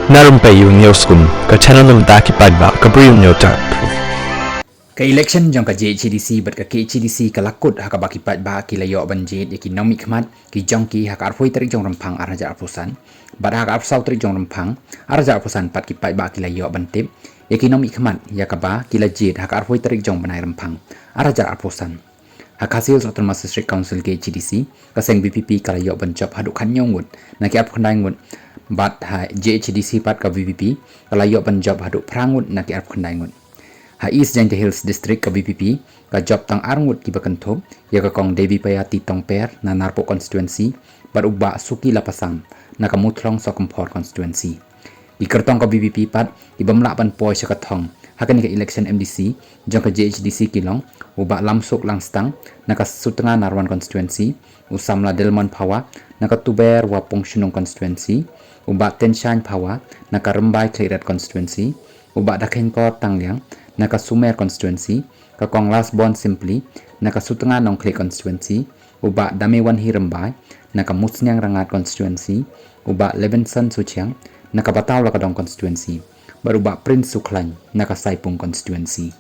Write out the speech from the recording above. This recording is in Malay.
Na Rympei U ke channel nabynta ki paidbah ke Bri U Hynñiewtrep. Ke election jong ka JHDC bat ka KHDC ka lakut ha ka baki paidbah ki layo banjit ki nomi khmat ki jong ki ha ka arfoi tarik jong rempang araja arpusan bat ha ka arpsau tarik jong rempang araja arpusan pat ki paidbah ki layo bantip ki nomi khmat ya ka ba ki lajit ha ka arfoi tarik jong banai rempang araja arpusan ha Khasi Autonomous District Council KHDC ka seng VPP ka layo banjop haduh ngut na ki arpkhandai ngut bat ha JHDC pat ka VPP ka layo banjop haduh prangut na ki arpkhandai ngut ha East Jaiñtia Hills District ka VPP ka job tang arngut ki bakantop ya ka kong Devi Payati Tongper na Narpo constituency bat ubah suki lapasam na ka mutlong so kompor constituency di kyrtong ka VPP pat di bamlapan poi sa katong hakan ka election MDC jong ka JHDC kilong ubah lamsuk langstang na ka sutenga narwan constituency usamla delmon pawa na ka tuber wapong shunong constituency ubah tenshan pawa na ka rembai cleared constituency ubah dakhen ko tangliang na ka Sumer constituency ka kong last bond simply na ka sutenga nong clay constituency uba damewan hirembai na ka musnyang rangat constituency uba lebenson suchiang na ka bataw la ka dong constituency baruba prince suklan na ka saipung constituency